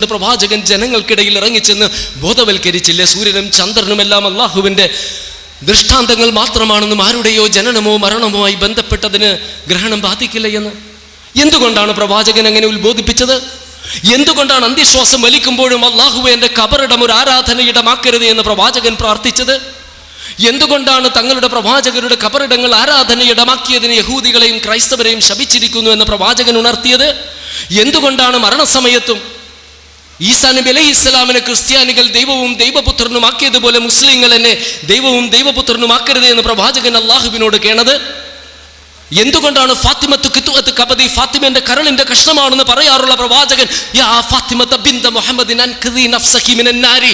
പ്രവാചകൻ ജനങ്ങൾക്കിടയിൽ ഇറങ്ങിച്ചെന്ന് ബോധവൽക്കരിച്ചില്ലേ? സൂര്യനും ചന്ദ്രനുമെല്ലാം അള്ളാഹുവിൻ്റെ ദൃഷ്ടാന്തങ്ങൾ മാത്രമാണെന്നും ആരുടെയോ ജനനമോ മരണമോ ആയി ബന്ധപ്പെട്ടതിന് ഗ്രഹണം ബാധിക്കില്ല എന്ന്. എന്തുകൊണ്ടാണ് പ്രവാചകൻ അങ്ങനെ ഉത്ബോധിപ്പിച്ചത്? എന്തുകൊണ്ടാണ് അന്ത്യശ്വാസം വലിക്കുമ്പോഴും അള്ളാഹുവെ എൻ്റെ കബറിടം ഒരു ആരാധനയിടമാക്കരുത് എന്ന് പ്രവാചകൻ പ്രാർത്ഥിച്ചത്? എന്തുകൊണ്ടാണ് തങ്ങളുടെ പ്രവാചകരുടെ കബറിടങ്ങൾ ആരാധനയിടമാക്കിയതിന് യഹൂദികളെയും ക്രൈസ്തവരെയും ശപിച്ചിരിക്കുന്നു എന്ന് പ്രവാചകൻ ഉണർത്തിയത്? എന്തുകൊണ്ടാണ് മരണസമയത്തും ഈസാ നബി അലൈഹി ഇസ്ലാമിനെ ക്രിസ്ത്യാനികൾ ദൈവവും ദൈവപുത്രനുമാക്കിയതുപോലെ മുസ്ലിങ്ങൾ എന്നെ ദൈവവും ദൈവപുത്രനുമാക്കരുത് എന്ന് പ്രവാചകൻ അള്ളാഹുവിനോട് കേണത്? എന്തുകൊണ്ടാണ് ഫാത്തിമത്തു കിത്തുഅത്ത് കബദി, ഫാത്തിമന്റെ കരളിന്റെ കഷ്ണമാണെന്ന് പറയാറുള്ള പ്രവാചകൻ യാ ഫാത്തിമത ബിന്ത മുഹമ്മദിൻ അൻഖദി നഫ്സകി മിനൻ നാരി,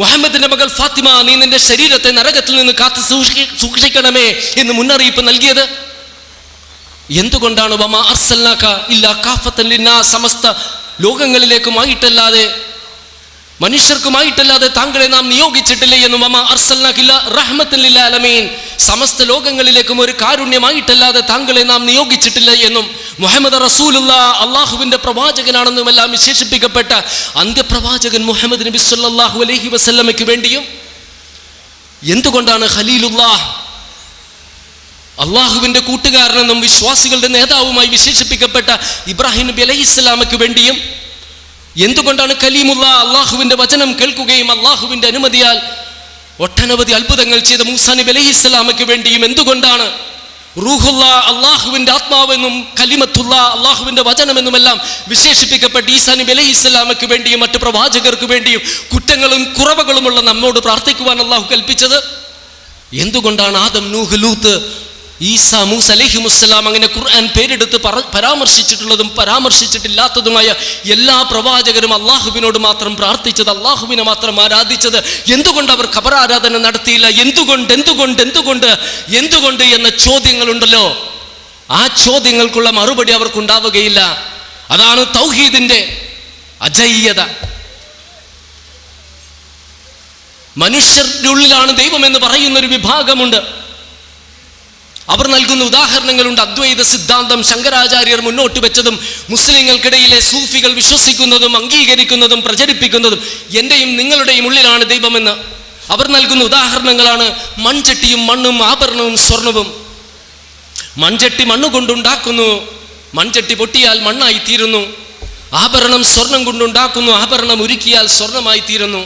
മുഹമ്മദിന്റെ മകൾ ഫാത്തിമ, നീ നിന്റെ ശരീരത്തെ നരകത്തിൽ നിന്ന് കാത്തു സൂക്ഷിക്കണമേ എന്ന് മുന്നറിയിപ്പ് നൽകിയത്? എന്തുകൊണ്ടാണ് വമാ അർസൽനാക ഇല്ലാ കാഫത്തൻ ലിന്നാസ്, സമസ്ത ലോകങ്ങളിലേക്കുമായിട്ടല്ലാതെ മനുഷ്യർക്കുമായിട്ടല്ലാതെ താങ്കളെ നാം നിയോഗിച്ചിട്ടില്ല എന്നും വമാ അർസൽനാക ഇല്ലാ റഹ്മത്തൻ ലിൽ ആലമീൻ, സമസ്ത ലോകങ്ങളിലേക്കും ഒരു കാരുണ്യമായിട്ടല്ലാതെ താങ്കളെ നാം നിയോഗിച്ചിട്ടില്ല എന്നും മുഹമ്മദ് റസൂലുള്ളാഹ് അള്ളാഹുവിൻ്റെ പ്രവാചകനാണെന്നും എല്ലാം വിശേഷിപ്പിക്കപ്പെട്ട അന്ത്യപ്രവാചകൻ മുഹമ്മദ് നബി സല്ലല്ലാഹു അലൈഹി വസല്ലമയ്ക്ക് വേണ്ടിയും എന്തുകൊണ്ടാണ് ഖലീലുല്ലാഹ് അള്ളാഹുവിൻ്റെ കൂട്ടുകാരനെന്നും വിശ്വാസികളുടെ നേതാവുമായി വിശേഷിപ്പിക്കപ്പെട്ട ഇബ്രാഹിം നബി അലൈഹി ഇസ്ലാമയ്ക്ക് വേണ്ടിയും എന്തുകൊണ്ടാണ് കലീമുള്ള അള്ളാഹുവിൻ്റെ വചനം കേൾക്കുകയും അള്ളാഹുവിൻ്റെ അനുമതിയാൽ ഒട്ടനവധി അത്ഭുതങ്ങൾ ചെയ്ത മൂസാ നബി അലൈഹി ഇസ്ലാമയ്ക്ക് വേണ്ടിയും എന്തുകൊണ്ടാണ് റൂഹുള്ള അള്ളാഹുവിൻ്റെ ആത്മാവെന്നും കലിമത്തുള്ള അള്ളാഹുവിൻ്റെ വചനമെന്നുമെല്ലാം വിശേഷിപ്പിക്കപ്പെട്ട ഈസാ നബി അലൈഹി ഇസ്ലാമയ്ക്ക് വേണ്ടിയും മറ്റു പ്രവാചകർക്ക് വേണ്ടിയും കുറ്റങ്ങളും കുറവുകളുമുള്ള നമ്മോട് പ്രാർത്ഥിക്കുവാൻ അള്ളാഹു കൽപ്പിച്ചത്? എന്തുകൊണ്ടാണ് ആദം, നൂഹ്, ലൂത്ത്, ഈസാ, മൂസ അലൈഹിമുസ്സലാം അങ്ങനെ ഖുർആൻ പേരെടുത്ത് പരാമർശിച്ചിട്ടുള്ളതും പരാമർശിച്ചിട്ടില്ലാത്തതുമായ എല്ലാ പ്രവാചകരും അള്ളാഹുവിനോട് മാത്രം പ്രാർത്ഥിച്ചത്, അള്ളാഹുവിനെ മാത്രം ആരാധിച്ചത്? എന്തുകൊണ്ട് അവർ ഖബറാരാധന നടത്തിയില്ല? എന്തുകൊണ്ട് എന്ന ചോദ്യങ്ങളുണ്ടല്ലോ, ആ ചോദ്യങ്ങൾക്കുള്ള മറുപടി അവർക്കുണ്ടാവുകയില്ല. അതാണ് തൗഹീദിന്റെ അജയ്യത. മനുഷ്യരുടെ ഉള്ളിലാണ് ദൈവമെന്ന് പറയുന്ന ഒരു വിഭാഗമുണ്ട്. അവർ നൽകുന്ന ഉദാഹരണങ്ങളുണ്ട്. അദ്വൈത സിദ്ധാന്തം ശങ്കരാചാര്യർ മുന്നോട്ട് വെച്ചതും മുസ്ലിങ്ങൾക്കിടയിലെ സൂഫികൾ വിശ്വസിക്കുന്നതും അംഗീകരിക്കുന്നതും പ്രചരിപ്പിക്കുന്നതും എൻ്റെയും നിങ്ങളുടെയും ഉള്ളിലാണ് ദൈവമെന്ന് അവർ നൽകുന്ന ഉദാഹരണങ്ങളാണ് മൺചട്ടിയും മണ്ണും ആഭരണവും സ്വർണവും. മൺചട്ടി മണ്ണുകൊണ്ടുണ്ടാക്കുന്നു, മൺചട്ടി പൊട്ടിയാൽ മണ്ണായി തീരുന്നു. ആഭരണം സ്വർണം കൊണ്ടുണ്ടാക്കുന്നു, ആഭരണം ഉരുക്കിയാൽ സ്വർണമായി തീരുന്നു.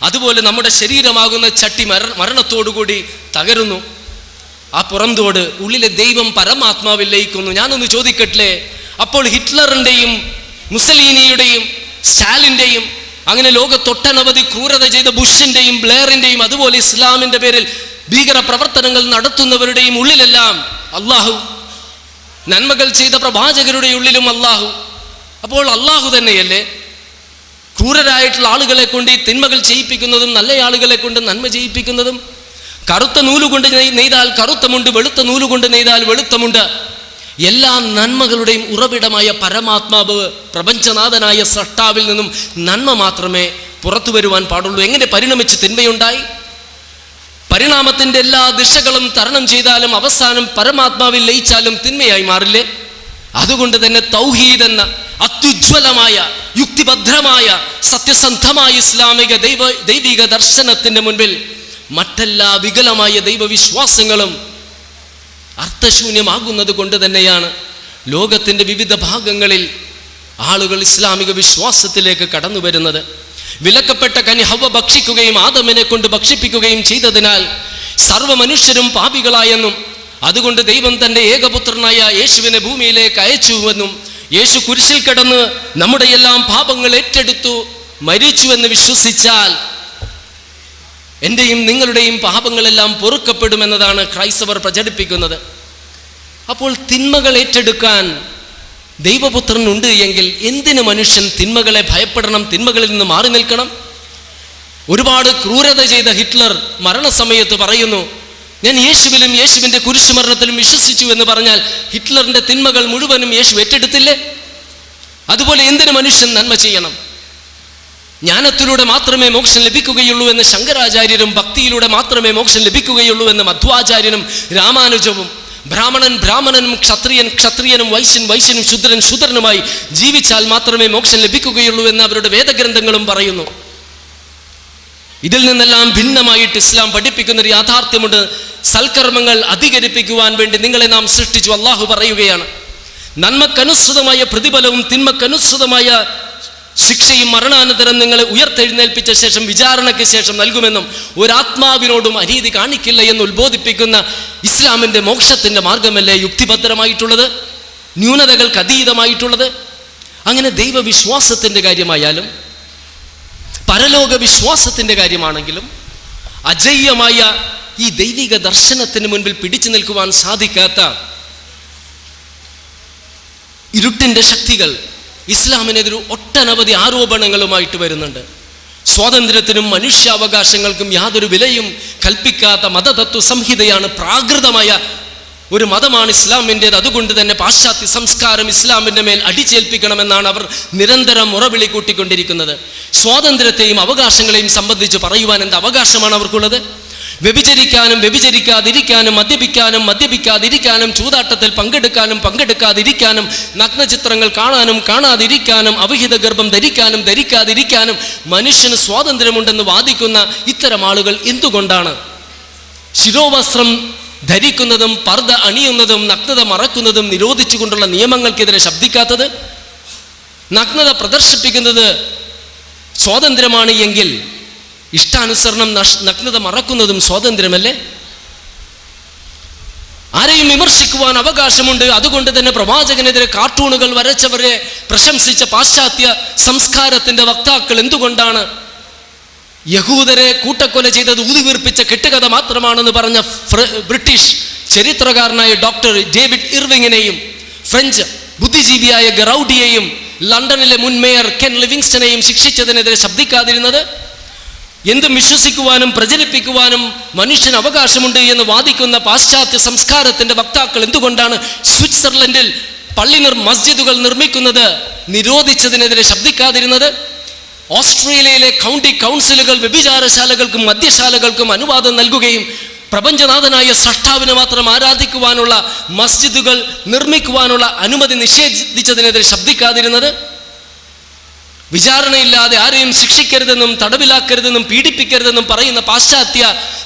അതുപോലെ നമ്മുടെ ശരീരമാകുന്ന ചട്ടി മരണത്തോടുകൂടി തകരുന്നു. ആ പുറംതോട് ഉള്ളിലെ ദൈവം പരമാത്മാവിൽ ലയിക്കുന്നു. ഞാനൊന്ന് ചോദിക്കട്ടെ, അപ്പോൾ ഹിറ്റ്ലറിൻ്റെയും മുസലീനിയുടെയും സ്റ്റാലിൻ്റെയും അങ്ങനെ ലോകത്തൊട്ടനവധി ക്രൂരത ചെയ്ത ബുഷിൻ്റെയും ബ്ലെയറിൻ്റെയും അതുപോലെ ഇസ്ലാമിൻ്റെ പേരിൽ ഭീകര പ്രവർത്തനങ്ങൾ നടത്തുന്നവരുടെയും ഉള്ളിലെല്ലാം അള്ളാഹു, നന്മകൾ ചെയ്ത പ്രവാചകരുടെ ഉള്ളിലും അള്ളാഹു. അപ്പോൾ അള്ളാഹു തന്നെയല്ലേ ക്രൂരരായിട്ടുള്ള ആളുകളെ കൊണ്ട് ഈ തിന്മകൾ ചെയ്യിപ്പിക്കുന്നതും നല്ല ആളുകളെ കൊണ്ട് നന്മ ചെയ്യിപ്പിക്കുന്നതും? കറുത്ത നൂലുകൊണ്ട് നെയ്താൽ കറുത്തമുണ്ട്, വെളുത്ത നൂലുകൊണ്ട് നെയ്താൽ വെളുത്തമുണ്ട്. എല്ലാ നന്മകളുടെയും ഉറവിടമായ പരമാത്മാവ്, പ്രപഞ്ചനാഥനായ സൃഷ്ടാവിൽ നിന്നും നന്മ മാത്രമേ പുറത്തു വരുവാൻ പാടുള്ളൂ. എങ്ങനെ പരിണമിച്ച് തിന്മയുണ്ടായി? പരിണാമത്തിൻ്റെ എല്ലാ ദിശകളും തരണം ചെയ്താലും അവസാനം പരമാത്മാവിൽ ലയിച്ചാലും തിന്മയായി മാറില്ലേ? അതുകൊണ്ട് തന്നെ തൗഹീദ് എന്ന അത്യുജ്വലമായ യുക്തിഭദ്രമായ സത്യസന്ധമായ ഇസ്ലാമിക ദൈവിക ദർശനത്തിൻ്റെ മുൻപിൽ മറ്റെല്ലാ വികലമായ ദൈവവിശ്വാസങ്ങളും അർത്ഥശൂന്യമാകുന്നത് കൊണ്ട് തന്നെയാണ് ലോകത്തിൻ്റെ വിവിധ ഭാഗങ്ങളിൽ ആളുകൾ ഇസ്ലാമിക വിശ്വാസത്തിലേക്ക് കടന്നു വരുന്നത്. വിലക്കപ്പെട്ട കനി ഹവ്വ ഭക്ഷിക്കുകയും ആദമിനെ കൊണ്ട് ഭക്ഷിപ്പിക്കുകയും ചെയ്തതിനാൽ സർവ്വ മനുഷ്യരും പാപികളായെന്നും അതുകൊണ്ട് ദൈവം തൻ്റെ ഏകപുത്രനായ യേശുവിനെ ഭൂമിയിലേക്ക് അയച്ചുവെന്നും യേശു കുരിശിൽ കിടന്ന് നമ്മുടെ എല്ലാം പാപങ്ങൾ ഏറ്റെടുത്തു മരിച്ചുവെന്ന് വിശ്വസിച്ചാൽ എൻ്റെയും നിങ്ങളുടെയും പാപങ്ങളെല്ലാം പൊറുക്കപ്പെടുമെന്നതാണ് ക്രൈസ്തവർ പ്രചരിപ്പിക്കുന്നത്. അപ്പോൾ തിന്മകൾ ഏറ്റെടുക്കാൻ ദൈവപുത്രനുണ്ട് എങ്കിൽ എന്തിന് മനുഷ്യൻ തിന്മകളെ ഭയപ്പെടണം, തിന്മകളിൽ നിന്ന് മാറി നിൽക്കണം? ഒരുപാട് ക്രൂരത ചെയ്ത ഹിറ്റ്ലർ മരണസമയത്ത് പറയുന്നു, ഞാൻ യേശുവിലും യേശുവിൻ്റെ കുരിശുമരണത്തിലും വിശ്വസിച്ചു എന്ന് പറഞ്ഞാൽ ഹിറ്റ്ലറിൻ്റെ തിന്മകൾ മുഴുവനും യേശു ഏറ്റെടുത്തില്ലേ? അതുപോലെ എന്തിന് മനുഷ്യൻ നന്മ ചെയ്യണം? ജ്ഞാനത്തിലൂടെ മാത്രമേ മോക്ഷം ലഭിക്കുകയുള്ളൂ എന്ന് ശങ്കരാചാര്യരും ഭക്തിയിലൂടെ മാത്രമേ മോക്ഷം ലഭിക്കുകയുള്ളൂ എന്ന് മധ്വാചാര്യനും രാമാനുജവും ബ്രാഹ്മണൻ ബ്രാഹ്മണനും ക്ഷത്രിയൻ ക്ഷത്രിയനും വൈശ്യൻ വൈശ്യനും ശൂദ്രൻ ശൂദ്രനുമായി ജീവിച്ചാൽ മാത്രമേ മോക്ഷം ലഭിക്കുകയുള്ളൂ എന്ന് അവരുടെ വേദഗ്രന്ഥങ്ങളും പറയുന്നു. ഇതിൽ നിന്നെല്ലാം ഭിന്നമായിട്ട് ഇസ്ലാം പഠിപ്പിക്കുന്ന ഒരു യാഥാർത്ഥ്യമുണ്ട്. സൽക്കർമ്മങ്ങൾ അധികരിപ്പിക്കുവാൻ വേണ്ടി നിങ്ങളെ നാം സൃഷ്ടിച്ചു. അള്ളാഹു പറയുകയാണ്, നന്മക്കനുസൃതമായ പ്രതിഫലവും തിന്മക്കനുസൃതമായ ശിക്ഷയും മരണാനന്തരം നിങ്ങളെ ഉയർത്തെഴുന്നേൽപ്പിച്ച ശേഷം വിചാരണയ്ക്ക് ശേഷം നൽകുമെന്നും ഒരാത്മാവിനോടും അനീതി കാണിക്കില്ല എന്ന് ഉത്ബോധിപ്പിക്കുന്ന ഇസ്ലാമിൻ്റെ മോക്ഷത്തിൻ്റെ മാർഗമല്ലേ യുക്തിഭദ്രമായിട്ടുള്ളത്, ന്യൂനതകൾക്ക് അതീതമായിട്ടുള്ളത്? അങ്ങനെ ദൈവവിശ്വാസത്തിൻ്റെ കാര്യമായാലും പരലോക വിശ്വാസത്തിൻ്റെ കാര്യമാണെങ്കിലും അജയ്യമായ ഈ ദൈവിക ദർശനത്തിന് മുൻപിൽ പിടിച്ചു നിൽക്കുവാൻ സാധിക്കാത്ത ഇരുട്ടിൻ്റെ ശക്തികൾ ഇസ്ലാമിനെതിരെ ഒട്ടനവധി ആരോപണങ്ങളുമായിട്ട് വരുന്നുണ്ട്. സ്വാതന്ത്ര്യത്തിനും മനുഷ്യാവകാശങ്ങൾക്കും യാതൊരു വിലയും കൽപ്പിക്കാത്ത മതതത്വ സംഹിതയാണ്, പ്രാകൃതമായ ഒരു മതമാണ് ഇസ്ലാമിൻ്റേത്. അതുകൊണ്ട് തന്നെ പാശ്ചാത്യ സംസ്കാരം ഇസ്ലാമിൻ്റെ മേൽ അടിച്ചേൽപ്പിക്കണമെന്നാണ് അവർ നിരന്തരം മുറവിളി കൂട്ടിക്കൊണ്ടിരിക്കുന്നത്. സ്വാതന്ത്ര്യത്തെയും അവകാശങ്ങളെയും സംബന്ധിച്ച് പറയുവാൻ എന്ത് അവകാശമാണ് അവർക്കുള്ളത്? വ്യഭിചരിക്കാനും വ്യഭിചരിക്കാതിരിക്കാനും മദ്യപിക്കാനും മദ്യപിക്കാതിരിക്കാനും ചൂതാട്ടത്തിൽ പങ്കെടുക്കാനും പങ്കെടുക്കാതിരിക്കാനും നഗ്നചിത്രങ്ങൾ കാണാനും കാണാതിരിക്കാനും അവിഹിത ഗർഭം ധരിക്കാനും ധരിക്കാതിരിക്കാനും മനുഷ്യന് സ്വാതന്ത്ര്യമുണ്ടെന്ന് വാദിക്കുന്ന ഇത്തരം ആളുകൾ എന്തുകൊണ്ടാണ് ശിരോവസ്ത്രം ധരിക്കുന്നതും പർദ്ദ അണിയുന്നതും നഗ്നത മറക്കുന്നതും നിരോധിച്ചുകൊണ്ടുള്ള നിയമങ്ങൾക്കെതിരെ ശബ്ദിക്കാത്തത്? നഗ്നത പ്രദർശിപ്പിക്കുന്നത് സ്വാതന്ത്ര്യമാണ് എങ്കിൽ ഇഷ്ടാനുസരണം നഗ്നത മറക്കുന്നതും സ്വാതന്ത്ര്യമല്ലേ? ആരെയും വിമർശിക്കുവാൻ അവകാശമുണ്ട്. അതുകൊണ്ട് തന്നെ പ്രവാചകനെതിരെ കാർട്ടൂണുകൾ വരച്ചവരെ പ്രശംസിച്ച പാശ്ചാത്യ സംസ്കാരത്തിൻ്റെ വക്താക്കൾ എന്തുകൊണ്ടാണ് യഹൂദരെ കൂട്ടക്കൊല ചെയ്തത് ഊതിവീർപ്പിച്ച കെട്ടുകഥ മാത്രമാണെന്ന് പറഞ്ഞ ബ്രിട്ടീഷ് ചരിത്രകാരനായ ഡോക്ടർ ഡേവിഡ് ഇർവിങ്ങിനെയും ഫ്രഞ്ച് ബുദ്ധിജീവിയായ ഗറൗഡിയെയും ലണ്ടനിലെ മുൻ മേയർ കെൻ ലിവിങ്സ്റ്റനെയും ശിക്ഷിച്ചതിനെതിരെ ശബ്ദിക്കാതിരുന്നത്? എന്തും വിശ്വസിക്കുവാനും പ്രചരിപ്പിക്കുവാനും മനുഷ്യന് അവകാശമുണ്ട് എന്ന് വാദിക്കുന്ന പാശ്ചാത്യ സംസ്കാരത്തിൻ്റെ വക്താക്കൾ എന്തുകൊണ്ടാണ് സ്വിറ്റ്സർലൻഡിൽ മസ്ജിദുകൾ നിർമ്മിക്കുന്നത് നിരോധിച്ചതിനെതിരെ ശബ്ദിക്കാതിരുന്നത്? ഓസ്ട്രേലിയയിലെ കൗണ്ടി കൗൺസിലുകൾ വ്യഭിചാരശാലകൾക്കും മദ്യശാലകൾക്കും അനുവാദം നൽകുകയും പ്രപഞ്ചനാഥനായ സൃഷ്ടാവിനെ മാത്രം ആരാധിക്കുവാനുള്ള മസ്ജിദുകൾ നിർമ്മിക്കുവാനുള്ള അനുമതി നിഷേധിച്ചതിനെതിരെ ശബ്ദിക്കാതിരുന്നത്? വിചാരണയില്ലാതെ ആരെയും ശിക്ഷിക്കരുതെന്നും തടവിലാക്കരുതെന്നും പീഡിപ്പിക്കരുതെന്നും പറയുന്ന പാശ്ചാത്യ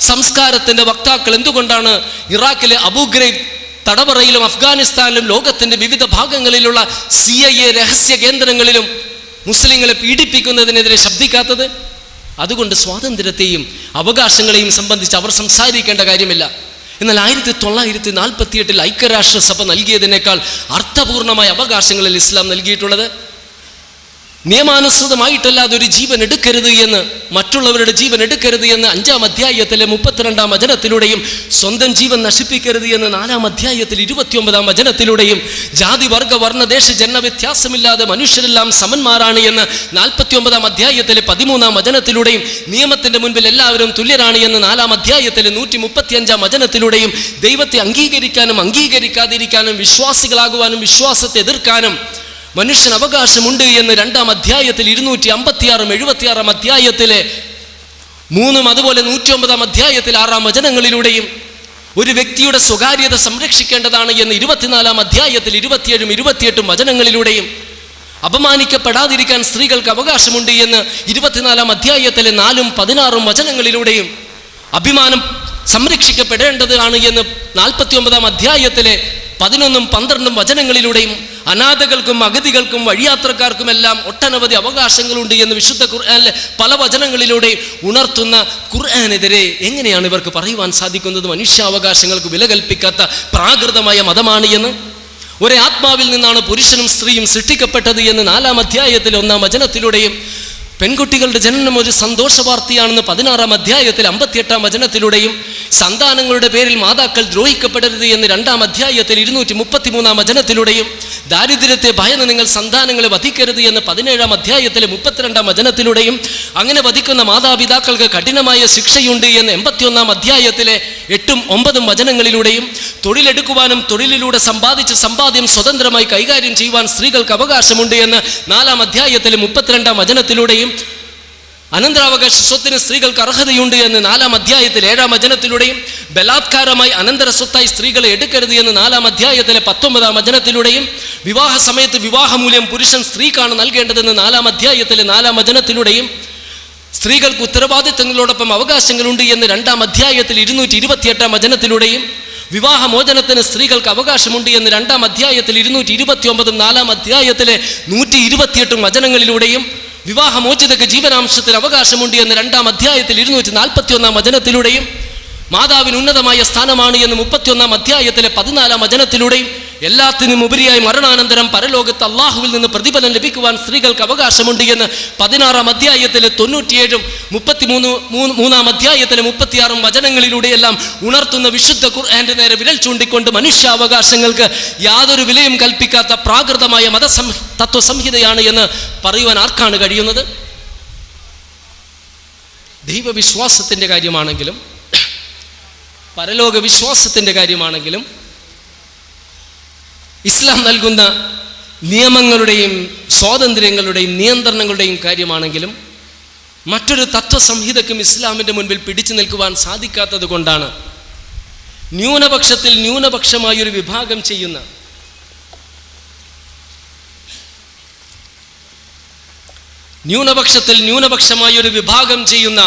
സംസ്കാരത്തിൻ്റെ വക്താക്കൾ എന്തുകൊണ്ടാണ് ഇറാഖിലെ അബുഗ്രൈബ് തടവറയിലും അഫ്ഗാനിസ്ഥാനിലും ലോകത്തിൻ്റെ വിവിധ ഭാഗങ്ങളിലുള്ള CIA രഹസ്യ കേന്ദ്രങ്ങളിലും മുസ്ലിങ്ങളെ പീഡിപ്പിക്കുന്നതിനെതിരെ ശബ്ദിക്കാത്തത്? അതുകൊണ്ട് സ്വാതന്ത്ര്യത്തെയും അവകാശങ്ങളെയും സംബന്ധിച്ച് അവർ സംസാരിക്കേണ്ട കാര്യമില്ല. എന്നാൽ 1948 ഐക്യരാഷ്ട്രസഭ നൽകിയതിനേക്കാൾ അർത്ഥപൂർണമായ അവകാശങ്ങളിൽ ഇസ്ലാം നൽകിയിട്ടുള്ളത്. നിയമാനുസൃതമായിട്ടല്ലാതെ ഒരു ജീവൻ എടുക്കരുത് എന്ന്, മറ്റുള്ളവരുടെ ജീവൻ എടുക്കരുത് എന്ന് 5-ാം അധ്യായത്തിലെ 32-ാം വചനത്തിലൂടെയും, സ്വന്തം ജീവൻ നശിപ്പിക്കരുത് എന്ന് 4-ാം അധ്യായത്തിൽ 29-ാം വചനത്തിലൂടെയും, ജാതി വർഗ വർണ്ണ ദേശ ജന വ്യത്യാസമില്ലാതെ മനുഷ്യരെല്ലാം സമന്മാരാണ് എന്ന് 49-ാം അധ്യായത്തിലെ 13-ാം വചനത്തിലൂടെയും, നിയമത്തിൻ്റെ മുൻപിൽ എല്ലാവരും തുല്യരാണ് എന്ന് 4-ാം അധ്യായത്തിലെ 135-ാം വചനത്തിലൂടെയും, ദൈവത്തെ അംഗീകരിക്കാനും അംഗീകരിക്കാതിരിക്കാനും വിശ്വാസികളാകുവാനും വിശ്വാസത്തെ എതിർക്കാനും മനുഷ്യന് അവകാശമുണ്ട് എന്ന് 2-ാം അധ്യായത്തിൽ 256-ഉം 76-ാം അധ്യായത്തിലെ 3-ഉം അതുപോലെ 109-ാം അധ്യായത്തിൽ 6-ാം വചനങ്ങളിലൂടെയും, ഒരു വ്യക്തിയുടെ സ്വകാര്യത സംരക്ഷിക്കേണ്ടതാണ് എന്ന് 24-ാം അധ്യായത്തിൽ 27-ഉം 28-ഉം വചനങ്ങളിലൂടെയും, അപമാനിക്കപ്പെടാതിരിക്കാൻ സ്ത്രീകൾക്ക് അവകാശമുണ്ട് എന്ന് 24-ാം അധ്യായത്തിലെ 4-ഉം 16-ഉം വചനങ്ങളിലൂടെയും, അഭിമാനം സംരക്ഷിക്കപ്പെടേണ്ടതാണ് എന്ന് 49-ാം അധ്യായത്തിലെ 11-ഉം 12-ഉം വചനങ്ങളിലൂടെയും, അനാഥകൾക്കും അഗതികൾക്കും വഴിയാത്രക്കാർക്കുമെല്ലാം ഒട്ടനവധി അവകാശങ്ങളുണ്ട് എന്ന് വിശുദ്ധ ഖുർആനിലെ പല വചനങ്ങളിലൂടെയും ഉണർത്തുന്ന ഖുർആനെതിരെ എങ്ങനെയാണ് ഇവർക്ക് പറയുവാൻ സാധിക്കുന്നത് മനുഷ്യാവകാശങ്ങൾക്ക് വില കൽപ്പിക്കാത്ത പ്രാകൃതമായ മതമാണ് എന്ന്? ഒരേ ആത്മാവിൽ നിന്നാണ് പുരുഷനും സ്ത്രീയും സൃഷ്ടിക്കപ്പെട്ടത് എന്ന് 4-ാം അധ്യായത്തിലെ 1-ാം വചനത്തിലൂടെയും, പെൺകുട്ടികളുടെ ജനനം ഒരു സന്തോഷ വാർത്തയാണെന്ന് 16-ാം അധ്യായത്തിൽ 58-ാം വചനത്തിലൂടെയും, സന്താനങ്ങളുടെ പേരിൽ മാതാക്കൾ ദ്രോഹിക്കപ്പെടരുത് എന്ന് 2-ാം അധ്യായത്തിൽ 233-ാം വചനത്തിലൂടെയും, ദാരിദ്ര്യത്തെ ഭയന്ന് നിങ്ങൾ സന്താനങ്ങളെ വധിക്കരുത് എന്ന് 17-ാം അധ്യായത്തിലെ 32-ാം വചനത്തിലൂടെയും, അങ്ങനെ വധിക്കുന്ന മാതാപിതാക്കൾക്ക് കഠിനമായ ശിക്ഷയുണ്ട് എന്ന് 81-ാം അധ്യായത്തിലെ 8-ഉം 9-ഉം വചനങ്ങളിലൂടെയും, തൊഴിലെടുക്കുവാനും തൊഴിലിലൂടെ സമ്പാദിച്ച സമ്പാദ്യം സ്വതന്ത്രമായി കൈകാര്യം ചെയ്യുവാൻ സ്ത്രീകൾക്ക് അവകാശമുണ്ട് എന്ന് 4-ാം അധ്യായത്തിലെ 32-ാം വചനത്തിലൂടെയും, അനന്തരാവകാശ സ്വത്തിന് സ്ത്രീകൾക്ക് അർഹതയുണ്ട് എന്ന് 4-ാം അധ്യായത്തിൽ 7-ാം വചനത്തിലൂടെയും ബലാത്കാരമായി അനന്തര സ്വത്തായി സ്ത്രീകളെ എടുക്കരുത് എന്ന് 4-ാം അധ്യായത്തിലെ 19-ാം വചനത്തിലൂടെയും വിവാഹ സമയത്ത് വിവാഹമൂല്യം പുരുഷൻ സ്ത്രീക്കാണ് നൽകേണ്ടതെന്ന് 4-ാം അധ്യായത്തിലെ 4-ാം വചനത്തിലൂടെയും സ്ത്രീകൾക്ക് ഉത്തരവാദിത്തങ്ങളോടൊപ്പം അവകാശങ്ങളുണ്ട് എന്ന് 2-ാം അധ്യായത്തിൽ 228-ാം വചനത്തിലൂടെയും വിവാഹമോചനത്തിന് സ്ത്രീകൾക്ക് അവകാശമുണ്ട് എന്ന് 2-ാം അധ്യായത്തിൽ 229-ഉം 4-ാം അധ്യായത്തിലെ 128 വചനങ്ങളിലൂടെയും വിവാഹമോചിതക്ക് ജീവനാംശത്തിന് അവകാശമുണ്ട് എന്ന് 2-ാം അധ്യായത്തിൽ 241-ാം വചനത്തിലൂടെയും മാതാവിന് ഉന്നതമായ സ്ഥാനമാണ് എന്ന് 31-ാം അധ്യായത്തിലെ 14-ാം വചനത്തിലൂടെയും എല്ലാത്തിനും ഉപരിയായി മരണാനന്തരം പരലോകത്ത് അള്ളാഹുവിൽ നിന്ന് പ്രതിഫലം ലഭിക്കുവാൻ സ്ത്രീകൾക്ക് അവകാശമുണ്ട് എന്ന് 16-ാം അധ്യായത്തിലെ 97-ഉം 33-ാം അധ്യായത്തിലെ 36-ഉം വചനങ്ങളിലൂടെയെല്ലാം ഉണർത്തുന്ന വിശുദ്ധ ഖുർആന്റെ നേരെ വിരൽ ചൂണ്ടിക്കൊണ്ട് മനുഷ്യാവകാശങ്ങൾക്ക് യാതൊരു വിലയും കൽപ്പിക്കാത്ത പ്രാകൃതമായ തത്വസംഹിതയാണ് എന്ന് പറയുവാൻ ആർക്കാണ് കഴിയുന്നത്? ദൈവവിശ്വാസത്തിൻ്റെ കാര്യമാണെങ്കിലും പരലോക വിശ്വാസത്തിൻ്റെ കാര്യമാണെങ്കിലും ഇസ്ലാം നൽകുന്ന നിയമങ്ങളുടെയും സ്വാതന്ത്ര്യങ്ങളുടെയും നിയന്ത്രണങ്ങളുടെയും കാര്യമാണെങ്കിലും മറ്റൊരു തത്വസംഹിതക്കും ഇസ്ലാമിൻ്റെ മുൻപിൽ പിടിച്ചു നിൽക്കുവാൻ സാധിക്കാത്തത് കൊണ്ടാണ് ന്യൂനപക്ഷത്തിൽ ന്യൂനപക്ഷമായൊരു വിഭാഗം ചെയ്യുന്ന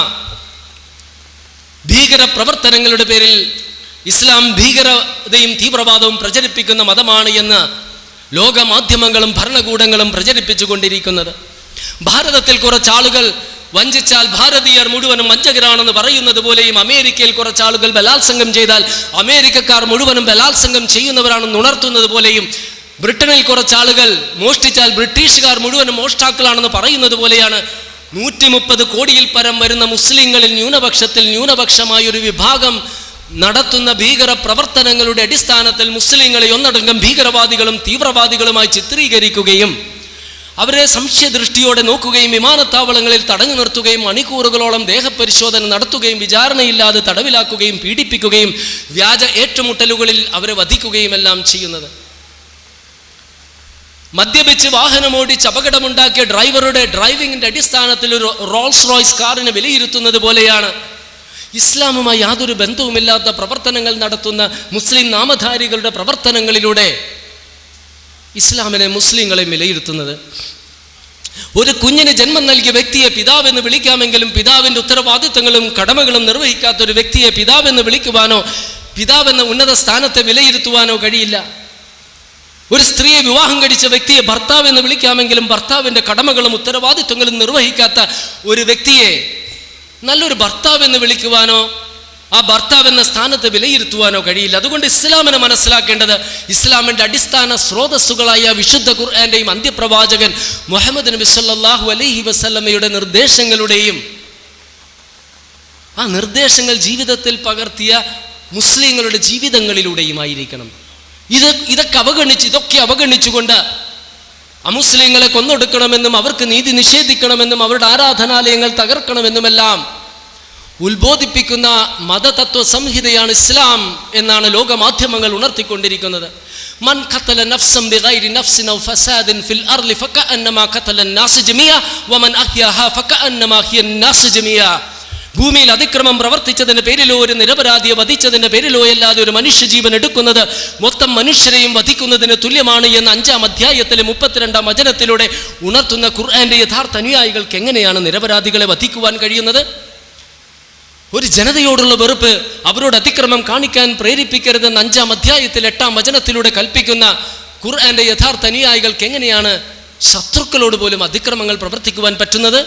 ഭീകര പ്രവർത്തനങ്ങളുടെ പേരിൽ ഇസ്ലാം ഭീകരതയും തീവ്രവാദവും പ്രചരിപ്പിക്കുന്ന മതമാണ് എന്ന് ലോകമാധ്യമങ്ങളും ഭരണകൂടങ്ങളും പ്രചരിപ്പിച്ചു കൊണ്ടിരിക്കുന്നത്. ഭാരതത്തിൽ കുറച്ചാളുകൾ വഞ്ചിച്ചാൽ ഭാരതീയർ മുഴുവനും വഞ്ചകരാണെന്ന് പറയുന്നത് പോലെയും അമേരിക്കയിൽ കുറച്ചാളുകൾ ബലാത്സംഗം ചെയ്താൽ അമേരിക്കക്കാർ മുഴുവനും ബലാത്സംഗം ചെയ്യുന്നവരാണെന്ന് ഉണർത്തുന്നത് പോലെയും ബ്രിട്ടനിൽ കുറച്ചാളുകൾ മോഷ്ടിച്ചാൽ ബ്രിട്ടീഷുകാർ മുഴുവനും മോഷ്ടാക്കളാണെന്ന് പറയുന്നത് പോലെയാണ് 130 കോടിയിൽ പരം വരുന്ന മുസ്ലിങ്ങളിൽ ന്യൂനപക്ഷമായൊരു വിഭാഗം നടത്തുന്ന ഭീകര പ്രവർത്തനങ്ങളുടെ അടിസ്ഥാനത്തിൽ മുസ്ലിങ്ങളെ ഒന്നടങ്കം ഭീകരവാദികളും തീവ്രവാദികളുമായി ചിത്രീകരിക്കുകയും അവരെ സംശയദൃഷ്ടിയോടെ നോക്കുകയും വിമാനത്താവളങ്ങളിൽ തടഞ്ഞു നിർത്തുകയും മണിക്കൂറുകളോളം ദേഹപരിശോധന നടത്തുകയും വിചാരണയില്ലാതെ തടവിലാക്കുകയും പീഡിപ്പിക്കുകയും വ്യാജ ഏറ്റുമുട്ടലുകളിൽ അവരെ വധിക്കുകയും എല്ലാം ചെയ്യുന്നത്. മദ്യപിച്ച് വാഹനമോടിച്ച് അപകടമുണ്ടാക്കിയ ഡ്രൈവറുടെ ഡ്രൈവിങ്ങിൻ്റെ അടിസ്ഥാനത്തിൽ ഒരു റോൾസ് റോയ്സ് കാറിനെ വിലയിരുത്തുന്നത് പോലെയാണ് ഇസ്ലാമുമായി യാതൊരു ബന്ധവുമില്ലാത്ത പ്രവർത്തനങ്ങൾ നടത്തുന്ന മുസ്ലിം നാമധാരികളുടെ പ്രവർത്തനങ്ങളിലൂടെ ഇസ്ലാമിനെ മുസ്ലിങ്ങളെ വിലയിരുത്തുന്നത്. ഒരു കുഞ്ഞിന് ജന്മം നൽകിയ വ്യക്തിയെ പിതാവെന്ന് വിളിക്കാമെങ്കിലും പിതാവിൻ്റെ ഉത്തരവാദിത്തങ്ങളും കടമകളും നിർവഹിക്കാത്ത ഒരു വ്യക്തിയെ പിതാവെന്ന് വിളിക്കുവാനോ പിതാവെന്ന ഉന്നത സ്ഥാനത്തെ വിലയിരുത്തുവാനോ കഴിയില്ല. ഒരു സ്ത്രീയെ വിവാഹം കഴിച്ച വ്യക്തിയെ ഭർത്താവെന്ന് വിളിക്കാമെങ്കിലും ഭർത്താവിൻ്റെ കടമകളും ഉത്തരവാദിത്വങ്ങളും നിർവഹിക്കാത്ത ഒരു വ്യക്തിയെ നല്ലൊരു ഭർത്താവെന്ന് വിളിക്കുവാനോ ആ ഭർത്താവെന്ന സ്ഥാനത്ത് വിലയിരുത്തുവാനോ കഴിയില്ല. അതുകൊണ്ട് ഇസ്ലാമിനെ മനസ്സിലാക്കേണ്ടത് ഇസ്ലാമിൻ്റെ അടിസ്ഥാന സ്രോതസ്സുകളായ വിശുദ്ധ ഖുർആന്റെയും അന്ത്യപ്രവാചകൻ മുഹമ്മദ് നബി സല്ലല്ലാഹു അലൈഹി വസല്ലമയുടെ നിർദ്ദേശങ്ങളുടെയും ആ നിർദ്ദേശങ്ങൾ ജീവിതത്തിൽ പകർത്തിയ മുസ്ലിങ്ങളുടെ ജീവിതങ്ങളിലൂടെയുമായിരിക്കണം. ഇതൊക്കെ അവഗണിച്ചുകൊണ്ട് അമുസ്ലിങ്ങളെ കൊന്നൊടുക്കണമെന്നും അവർക്ക് നീതി നിഷേധിക്കണമെന്നും അവരുടെ ആരാധനാലയങ്ങൾ തകർക്കണമെന്നുമെല്ലാം ഉത്ബോധിപ്പിക്കുന്ന മതതത്വ സംഹിതയാണ് ഇസ്ലാം എന്നാണ് ലോകമാധ്യമങ്ങൾ ഉണർത്തിക്കൊണ്ടിരിക്കുന്നത്. മൻ ഖതല നഫ്സൻ ബിഗൈരി നഫ്സിൻ ഔ ഫസാദിൻ ഫിൽ അർളി ഫകഅന്നമാ ഖതല നാസ് ജമിയ വമൻ അഹ്യാഹാ ഫകഅന്നമാ ഹിയ നാസ് ജമിയ. ഭൂമിയിൽ അതിക്രമം പ്രവർത്തിച്ചതിൻ്റെ പേരിലോ ഒരു നിരപരാധിയെ വധിച്ചതിൻ്റെ പേരിലോ അല്ലാതെ ഒരു മനുഷ്യജീവൻ എടുക്കുന്നത് മൊത്തം മനുഷ്യരെയും വധിക്കുന്നതിന് തുല്യമാണ് എന്ന് 5-ാം അധ്യായത്തിലെ 32-ാം വചനത്തിലൂടെ ഉണർത്തുന്ന ഖുർആന്റെ യഥാർത്ഥ അനുയായികൾക്ക് എങ്ങനെയാണ് നിരപരാധികളെ വധിക്കുവാൻ കഴിയുന്നത്? ഒരു ജനതയോടുള്ള വെറുപ്പ് അവരോട് അതിക്രമം കാണിക്കാൻ പ്രേരിപ്പിക്കരുതെന്ന് 5-ാം അധ്യായത്തിൽ 8-ാം വചനത്തിലൂടെ കൽപ്പിക്കുന്ന ഖുർആന്റെ യഥാർത്ഥ അനുയായികൾക്ക് എങ്ങനെയാണ് ശത്രുക്കളോട് പോലും അതിക്രമങ്ങൾ പ്രവർത്തിക്കുവാൻ പറ്റുന്നത്?